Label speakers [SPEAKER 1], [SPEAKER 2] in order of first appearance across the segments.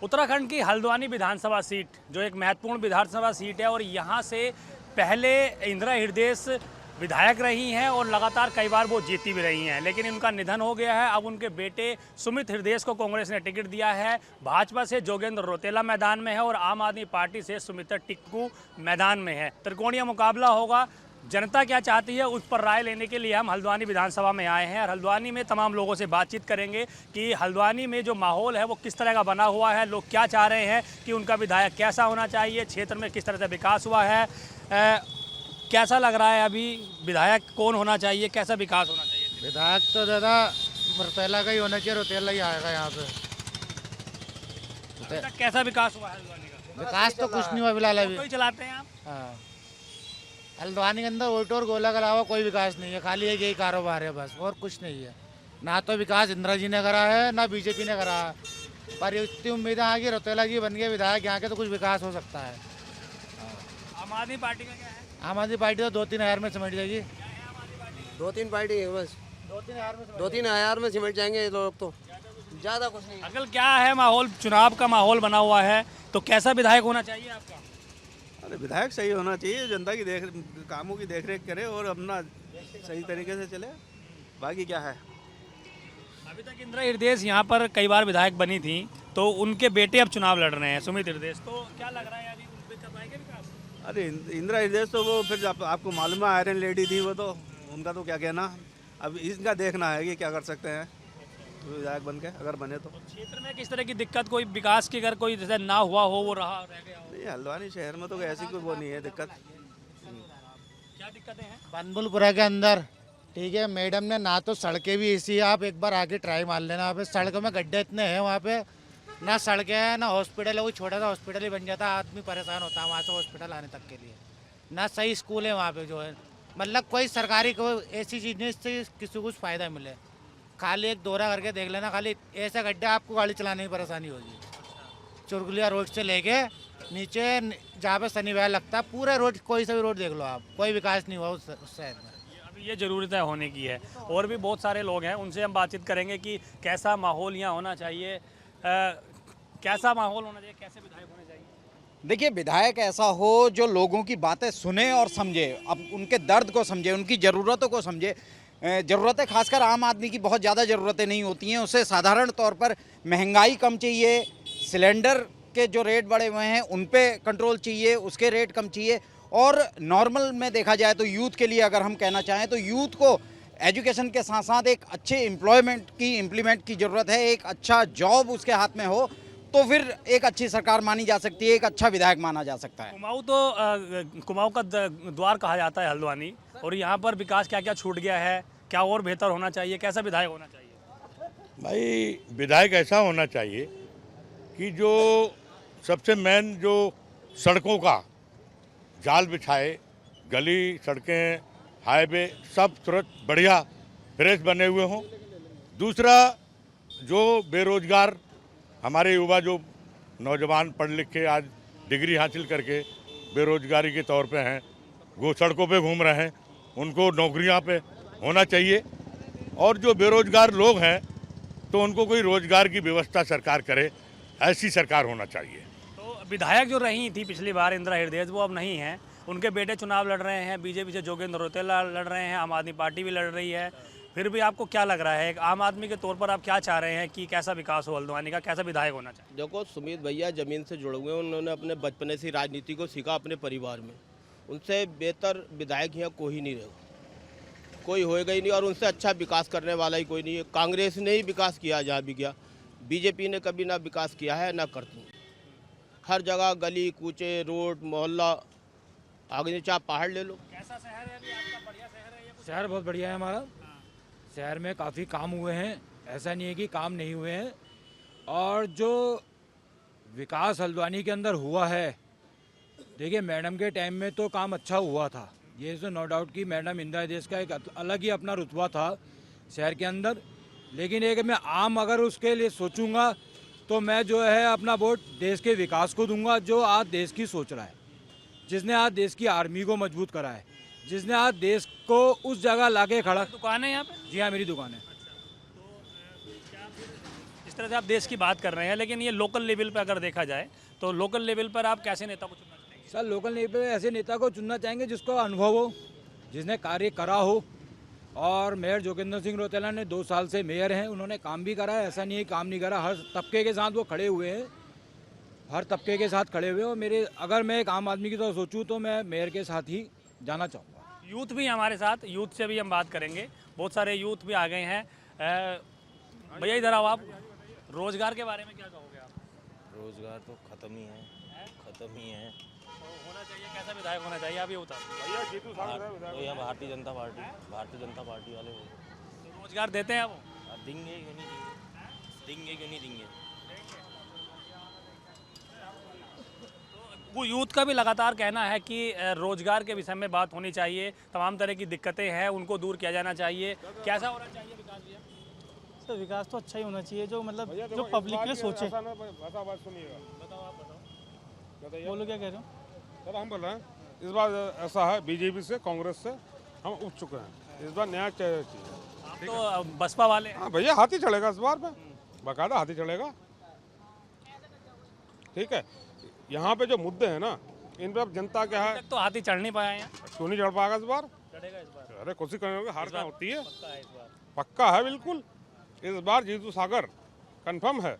[SPEAKER 1] उत्तराखंड की हल्द्वानी विधानसभा सीट जो एक महत्वपूर्ण विधानसभा सीट है और यहाँ से पहले इंदिरा हृदयेश विधायक रही हैं और लगातार कई बार वो जीती भी रही हैं, लेकिन इनका निधन हो गया है। अब उनके बेटे सुमित हृदयेश को कांग्रेस ने टिकट दिया है। भाजपा से जोगेंद्र रौतेला मैदान में है और आम आदमी पार्टी से सुमित्रा टिक्कू मैदान में है। त्रिकोणीय मुकाबला होगा। जनता क्या चाहती है उस पर राय लेने के लिए हम हल्द्वानी विधानसभा में आए हैं और हल्द्वानी में तमाम लोगों से बातचीत करेंगे कि हल्द्वानी में जो माहौल है वो किस तरह का बना हुआ है, लोग क्या चाह रहे हैं कि उनका विधायक कैसा होना चाहिए, क्षेत्र में किस तरह से विकास हुआ है, कैसा लग रहा है अभी विधायक कौन होना चाहिए, कैसा विकास होना चाहिए।
[SPEAKER 2] विधायक तो दादा रौतेला का ही होना चाहिए, रौतेला ही आएगा यहाँ पे।
[SPEAKER 1] अभी तक कैसा विकास हुआ है हल्द्वानी का?
[SPEAKER 2] विकास तो कुछ नहीं हुआ फिलहाल अभी।
[SPEAKER 1] कोई चलाते हैं आप?
[SPEAKER 2] हाँ, हल्द्वानी के अंदर ऑटो और गोला के अलावा कोई विकास नहीं है, खाली एक यही कारोबार है बस, और कुछ नहीं है। ना तो विकास इंदिरा जी ने करा है ना बीजेपी ने करा है, पर इतनी उम्मीद है कि रौतेला जी बन गए विधायक यहाँ के तो कुछ विकास हो सकता है।
[SPEAKER 1] आम आदमी पार्टी का क्या है?
[SPEAKER 2] आम आदमी पार्टी तो 2-3 हज़ार में सिमट जाएगी।
[SPEAKER 3] 2-3 पार्टी है बस,
[SPEAKER 2] 2-3 हज़ार में
[SPEAKER 3] 2-3 हज़ार में सिमट जाएंगे ये लोग तो, ज़्यादा कुछ नहीं।
[SPEAKER 1] अकल क्या है माहौल, चुनाव का माहौल बना हुआ है तो कैसा विधायक होना चाहिए आपका?
[SPEAKER 4] अरे विधायक सही होना चाहिए, जनता की कामों की देखरेख करे और अपना सही तरीके से चले, बाकी क्या है।
[SPEAKER 1] अभी तक इंदिरा हृदयेश यहाँ पर कई बार विधायक बनी थी तो उनके बेटे अब चुनाव लड़ रहे हैं, सुमित हृदयेश, तो क्या लग रहा है अभी उन पे कर पाएंगे विकास?
[SPEAKER 4] अरे इंदिरा हृदयेश तो वो फिर आपको मालूम है आयरन लेडी थी वो, तो उनका तो क्या कहना। अब इनका देखना है कि क्या कर सकते हैं विधायक बन के, अगर बने तो।
[SPEAKER 1] क्षेत्र में किस तरह की दिक्कत, कोई विकास की अगर कोई जैसे ना हुआ हो वो रह गया हो?
[SPEAKER 4] नहीं, हल्द्वानी शहर में तो ऐसी कोई वो नहीं है दिक्कत।
[SPEAKER 1] क्या दिक्कतें हैं?
[SPEAKER 2] बनबुलपुरा के अंदर ठीक है, मैडम ने ना तो सड़कें भी ऐसी है, आप एक बार आके ट्राई मार लेना, वहाँ पे सड़कों में गड्ढे इतने हैं, वहाँ पे ना सड़कें हैं ना हॉस्पिटल है, कोई छोटा सा हॉस्पिटल ही बन जाता है, आदमी परेशान होता है वहाँ से हॉस्पिटल आने तक के लिए। ना सही स्कूल है वहाँ पे जो है, मतलब कोई सरकारी कोई ऐसी चीज़ नहीं जिससे किसी को कुछ फ़ायदा मिले। खाली एक दौरा करके देख लेना, खाली ऐसा गड्ढा आपको गाड़ी चलाने में परेशानी होगी। चुरगुलिया रोड से लेके नीचे जहाँ पे शनिवार लगता है, पूरा रोड कोई सा भी रोड देख लो आप, कोई विकास नहीं हुआ उस शहर में।
[SPEAKER 1] अभी ये ज़रूरत है होने की है। और भी बहुत सारे लोग हैं, उनसे हम बातचीत करेंगे कि कैसा माहौल यहाँ होना चाहिए, कैसा माहौल होना चाहिए, कैसे विधायक होने चाहिए।
[SPEAKER 5] देखिए, विधायक ऐसा हो जो लोगों की बातें सुने और समझे, अब उनके दर्द को समझे, उनकी ज़रूरतों को समझे। ज़रूरतें खासकर आम आदमी की बहुत ज़्यादा ज़रूरतें नहीं होती हैं, उसे साधारण तौर पर महंगाई कम चाहिए, सिलेंडर के जो रेट बढ़े हुए हैं उन पे कंट्रोल चाहिए, उसके रेट कम चाहिए। और नॉर्मल में देखा जाए तो यूथ के लिए अगर हम कहना चाहें तो यूथ को एजुकेशन के साथ साथ एक अच्छे एम्प्लॉयमेंट की इम्प्लीमेंट की ज़रूरत है। एक अच्छा जॉब उसके हाथ में हो तो फिर एक अच्छी सरकार मानी जा सकती है, एक अच्छा विधायक माना जा सकता है।
[SPEAKER 1] कुमाऊँ तो कुमाऊँ का द्वार कहा जाता है हल्द्वानी, और यहाँ पर विकास क्या क्या छूट गया है, क्या और बेहतर होना चाहिए, कैसा विधायक होना चाहिए?
[SPEAKER 6] भाई विधायक ऐसा होना चाहिए कि जो सबसे मेन जो सड़कों का जाल बिछाए, गली सड़कें हाईवे सब तुरंत बढ़िया फ्रेश बने हुए हों। दूसरा, जो बेरोजगार हमारे युवा जो नौजवान पढ़ लिख के आज डिग्री हासिल करके बेरोजगारी के तौर पे हैं, वो सड़कों पे घूम रहे हैं, उनको नौकरियां पे होना चाहिए। और जो बेरोजगार लोग हैं तो उनको कोई रोजगार की व्यवस्था सरकार करे, ऐसी सरकार होना चाहिए।
[SPEAKER 1] तो विधायक जो रही थी पिछली बार इंदिरा हृदयेश, वो अब नहीं है, उनके बेटे चुनाव लड़ रहे हैं, बीजेपी से जोगेंद्र रौतेला लड़ रहे हैं, आम आदमी पार्टी भी लड़ रही है। फिर भी आपको क्या लग रहा है, एक आम आदमी के तौर पर आप क्या चाह रहे हैं कि कैसा विकास हो हल्द्वानी का, कैसा विधायक होना चाहिए?
[SPEAKER 3] देखो, सुमित भैया ज़मीन से जुड़े हुए हैं, उन्होंने अपने बचपने से राजनीति को सीखा अपने परिवार में, उनसे बेहतर विधायक यहाँ कोई नहीं रहेगा, कोई होएगा ही नहीं, और उनसे अच्छा विकास करने वाला ही कोई नहीं है। कांग्रेस ने ही विकास किया जहाँ भी गया, बीजेपी ने कभी ना विकास किया है ना करती। हर जगह गली कूचे, रोड, मोहल्ला, आगे नीचे आप पहाड़ ले लो।
[SPEAKER 1] कैसा शहर है अभी आपका? बढ़िया शहर है ये?
[SPEAKER 7] शहर बहुत बढ़िया है हमारा। शहर में काफ़ी काम हुए हैं, ऐसा नहीं है कि काम नहीं हुए हैं। और जो विकास हल्द्वानी के अंदर हुआ है, देखिए मैडम के टाइम में तो काम अच्छा हुआ था, ये तो नो डाउट कि मैडम इंदिरा हृदयेश का एक अलग ही अपना रुतबा था शहर के अंदर। लेकिन एक मैं आम अगर उसके लिए सोचूंगा तो मैं जो है अपना वोट देश के विकास को दूंगा, जो आज देश की सोच रहा है, जिसने आज देश की आर्मी को मजबूत करा है, जिसने आज देश को उस जगह लाके खड़ा।
[SPEAKER 1] दुकान है यहाँ पे?
[SPEAKER 7] जी हाँ, मेरी दुकान है।
[SPEAKER 1] तो क्या फिर इस तरह से आप देश की बात कर रहे हैं, लेकिन ये लोकल लेवल पर अगर देखा जाए तो लोकल लेवल पर आप कैसे नेता को चुनना चाहेंगे?
[SPEAKER 7] सर लोकल लेवल पे ऐसे नेता को चुनना चाहेंगे जिसको अनुभव हो, जिसने कार्य करा हो। और मेयर जोगिंदर सिंह रौतेला ने 2 साल से मेयर हैं, उन्होंने काम भी करा है, ऐसा नहीं है काम नहीं करा। हर तबके के साथ वो खड़े हुए हैं, हर तबके के साथ खड़े हुए हैं। और अगर मैं एक आम आदमी की तरह सोचूं तो मैं मेयर के साथ ही जाना चाहूँगा।
[SPEAKER 1] यूथ भी हमारे साथ, यूथ से भी हम बात करेंगे। बहुत सारे यूथ भी आ गए हैं। भैया इधर आओ, आप रोजगार के बारे में क्या कहोगे आप?
[SPEAKER 8] रोजगार तो खत्म ही है, खत्म ही है।
[SPEAKER 1] तो होना चाहिए, कैसा विधायक होना चाहिए, आप ये बताओ।
[SPEAKER 8] तो यह भारतीय जनता पार्टी वाले हो।
[SPEAKER 1] तो रोजगार देते हैं वो?
[SPEAKER 8] देंगे क्यों नहीं देंगे, क्यों नहीं देंगे।
[SPEAKER 1] वो यूथ का भी लगातार कहना है कि रोजगार के विषय में बात होनी चाहिए, तमाम तरह की दिक्कतें हैं उनको दूर किया जाना चाहिए। कैसा होना चाहिए विकास भैया?
[SPEAKER 9] सर विकास तो अच्छा ही होना चाहिए, जो मतलब जो पब्लिक के लिए सोचे।
[SPEAKER 10] बात सुनिएगा,
[SPEAKER 1] बताओ, आप बताओ।
[SPEAKER 9] बोलो क्या कह रहे हो?
[SPEAKER 10] सर हम बोल रहे हैं इस बार ऐसा है, बीजेपी से कांग्रेस से हम उठ चुके हैं, इस बार नया चाहिए।
[SPEAKER 1] आप तो बसपा वाले हैं।
[SPEAKER 10] हाँ भैया, हाथी चढ़ेगा इस बार पे, बाकायदा हाथी चढ़ेगा। ठीक है, यहाँ पे जो मुद्दे हैं ना, इन पर जनता क्या है,
[SPEAKER 1] तक तो हाथी चढ़ नहीं पाया हैं।
[SPEAKER 10] क्यों नहीं चढ़ पाएगा इस बार?
[SPEAKER 1] चढ़ेगा इस बार,
[SPEAKER 10] अरे कोशिश करेंगे, हार कहाँ होती है,
[SPEAKER 1] पक्का है इस बार।
[SPEAKER 10] पक्का है बिल्कुल। इस बार जीतू सागर कंफर्म है।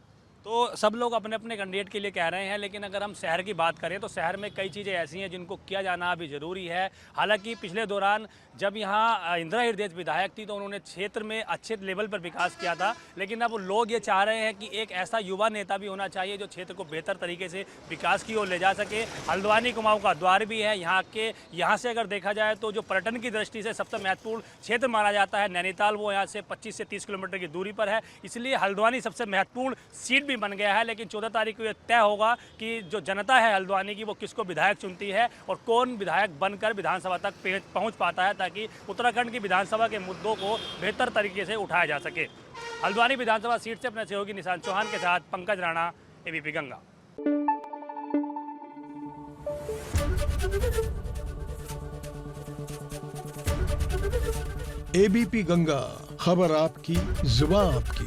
[SPEAKER 1] तो सब लोग अपने अपने कैंडिडेट के लिए कह रहे हैं, लेकिन अगर हम शहर की बात करें तो शहर में कई चीज़ें ऐसी हैं जिनको किया जाना अभी ज़रूरी है। हालांकि पिछले दौरान जब यहाँ इंदिरा हृदय विधायक थी तो उन्होंने क्षेत्र में अच्छे लेवल पर विकास किया था, लेकिन अब लोग ये चाह रहे हैं कि एक ऐसा युवा नेता भी होना चाहिए जो क्षेत्र को बेहतर तरीके से विकास की ओर ले जा सके। हल्द्वानी कुमाऊं का द्वार भी है यहाँ से अगर देखा जाए तो जो पर्यटन की दृष्टि से सबसे महत्वपूर्ण क्षेत्र माना जाता है नैनीताल, वो यहाँ से 25 से 30 किलोमीटर की दूरी पर है, इसलिए हल्द्वानी सबसे महत्वपूर्ण सीट भी बन गया है। लेकिन 14 तारीख को ये तय होगा कि जो जनता है हल्द्वानी की वो किसको विधायक चुनती है और कौन विधायक बनकर विधानसभा तक पहुँच पाता है, ताकि उत्तराखंड की विधानसभा के मुद्दों को बेहतर तरीके से उठाया जा सके। हल्द्वानी विधानसभा सीट से अपने सहयोगी निशान चौहान के साथ पंकज राणा, एबीपी गंगा।
[SPEAKER 11] एबीपी गंगा, खबर आपकी, जुबान आपकी।